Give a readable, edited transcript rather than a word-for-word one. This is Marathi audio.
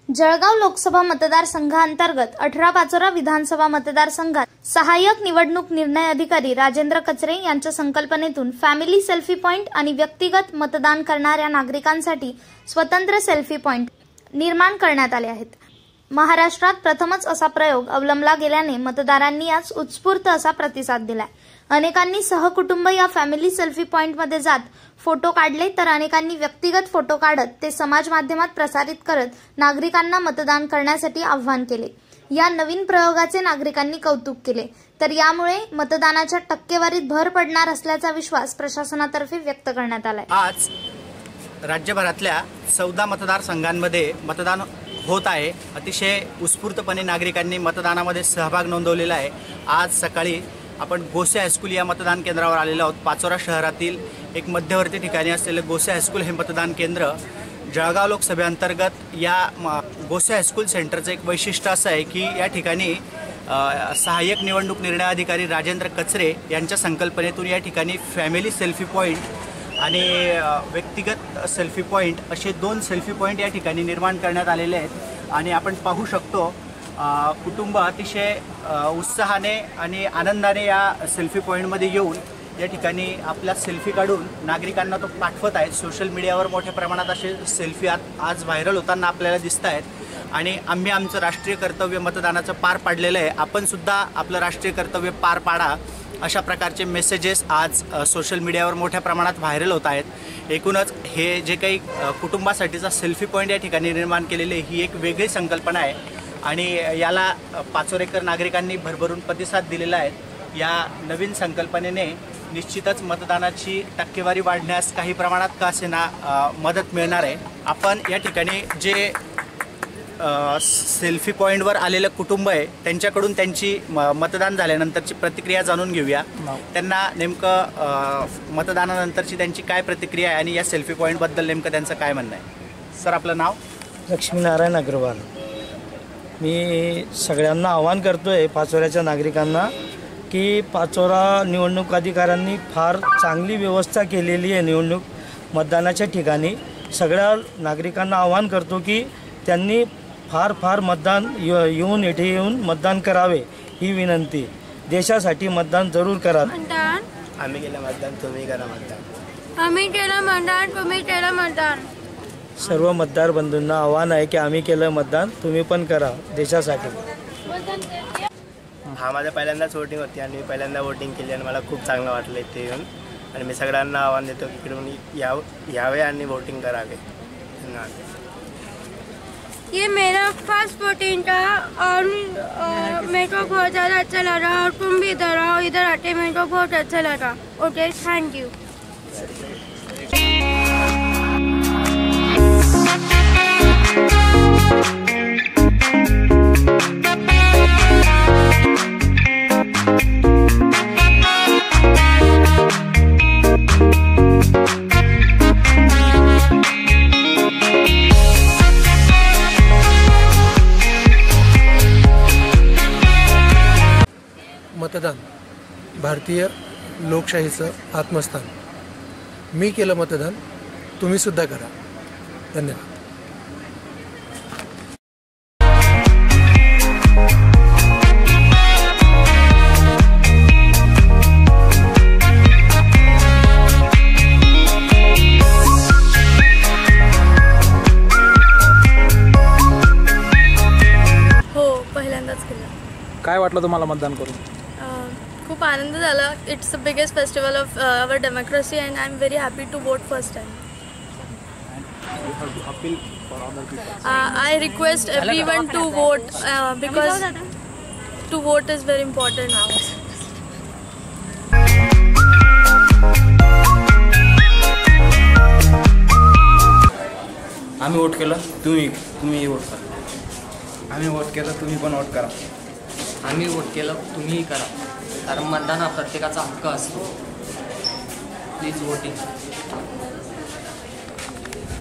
जळगाव लोकसभा मतदारसंघांतर्गत 18 पाचोरा विधानसभा मतदारसंघात सहाय्यक निवडणूक निर्णय अधिकारी राजेंद्र कचरे यांच्या संकल्पनेतून फॅमिली सेल्फी पॉइंट आणि व्यक्तिगत मतदान करणाऱ्या नागरिकांसाठी स्वतंत्र सेल्फी पॉइंट निर्माण करण्यात आले आहेत। महाराष्ट्रात प्रथमच असा प्रयोग अवलंबला गेल्याने मतदारांनी आज उत्स्फूर्त असा प्रतिसाद दिलाय। अनेकांनी सहकुटुंब या फॅमिली सेल्फी पॉइंटमध्ये जात फोटो काढले, तर अनेकांनी व्यक्तिगत फोटो काढत ते समाज माध्यमात प्रसारित करत नागरिकांना मतदान करण्यासाठी आवाहन केले। या नवीन प्रयोगाचे नागरिकांनी कौतुक केले, तर यामुळे मतदानाच्या टक्केवारीत भर पडणार असल्याचा विश्वास प्रशासनातर्फे व्यक्त करण्यात आलाय। आज राज्यभरातल्या 14 मतदारसंघांमध्ये मतदान होत आहे। अतिशय उत्स्फूर्तपणे नागरिकांनी मतदानामध्ये सहभाग नोंदवलेला आहे। आज सकाळी आपण गोसे हायस्कूल या मतदान केंद्रावर आलेलो आहोत। पाचोरा शहरातील एक मध्यवर्ती ठिकाणी असलेले गोसे हायस्कूल हे मतदान केंद्र जळगाव लोकसभेअंतर्गत या गोसे हायस्कूल सेंटरचं एक वैशिष्ट्य असं आहे की या ठिकाणी सहाय्यक निवडणूक निर्णय अधिकारी राजेंद्र कचरे यांच्या संकल्पनेतून या ठिकाणी फॅमिली सेल्फी पॉइंट आणि व्यक्तिगत सेल्फी पॉइंट असे 2 सेल्फी पॉइंट या ठिकाणी निर्माण करण्यात आलेले आहेत। आणि आपण पाहू शकतो कुटुंब अतिशय उत्साहाने आणि आनंदाने या सेल्फी पॉइंटमध्ये येऊन या ठिकाणी आपला सेल्फी काढून नागरिकांना तो पाठवत आहेत। सोशल मीडियावर मोठ्या प्रमाणात असे सेल्फी आज व्हायरल होताना आपल्याला दिसत आहेत। आणि आम्ही आमचं राष्ट्रीय कर्तव्य मतदानाचं पार पाडलेलं आहे, आपण सुद्धा आपलं राष्ट्रीय कर्तव्य पार पाडा अशा प्रकारचे मेसेजेस आज सोशल मीडियावर मोठ्या प्रमाणात व्हायरल होत आहेत। एकूणच हे जे काही कुटुंबासाठीचा सेल्फी पॉइंट या ठिकाणी निर्माण केलेले ही एक वेगळी संकल्पना आहे आणि याला पाचोरेकर नागरिकांनी भरभरून प्रतिसाद दिलेला आहे। या नवीन संकल्पनेने निश्चितच मतदानाची टक्केवारी वाढण्यास काही प्रमाणात का असेना मदत मिळणार आहे। आपण या ठिकाणी जे सेल्फी पॉइंटवर आलेलं कुटुंब आहे त्यांच्याकडून त्यांची मतदान झाल्यानंतरची प्रतिक्रिया जाणून घेऊया। त्यांना नेमकं मतदानानंतरची त्यांची काय प्रतिक्रिया आहे आणि या सेल्फी पॉइंटबद्दल नेमकं त्यांचं काय म्हणणं आहे। सर, आपलं नाव? लक्ष्मीनारायण अग्रवाल। मी सगळ्यांना आवाहन करतोय पाचोऱ्याच्या नागरिकांना की पाचोरा निवडणूक अधिकाऱ्यांनी फार चांगली व्यवस्था केलेली आहे। निवडणूक मतदानाच्या ठिकाणी सगळ्या नागरिकांना आवाहन करतो की त्यांनी फार मतदान येऊन इथे येऊन मतदान करावे ही विनंती। देशासाठी मतदान जरूर करा। आम्ही केलं मतदान, तुम्ही करा मतदान। आम्ही केलं मतदान, तुम्ही केलं मतदान। सर्व मतदार बंधूंना आव्हान आहे की आम्ही केलं मतदान, तुम्ही पण करा देशासाठी। हा माझ्या पहिल्यांदाच वोटिंग होती आणि पहिल्यांदा वोटिंग केली आणि मला खूप चांगलं वाटलं इथे येऊन। आणि मी सगळ्यांना आव्हान देतो की इकडून यावे आणि वोटिंग करावे। धन्यवाद। ये मेरा फर्स्ट वोटिंग था और मेरे को बहुत ज़्यादा अच्छा लगा और तुम भी इधर आओ, इधर आके मेरे को बहुत अच्छा लगा। Okay, thank you. मतदान भारतीय लोकशाहीचं आत्मस्थान। मी केलं मतदान, तुम्ही सुद्धा करा। धन्यवाद। हो, पहिल्यांदाच केलं। काय वाटलं तुम्हाला मतदान करून? खूप आनंद झाला। It's the biggest festival of our democracy and I am very happy to vote first time. I request everyone to vote because to vote is very important now. आम्ही वोट केलं, तुम्ही वोट करा। आम्ही वोट केलं, तुम्ही पण वोट करा। आम्ही वोट केलं, तुम्हीही करा, कारण मतदान हा प्रत्येकाचा हक्क असतो। Please voting.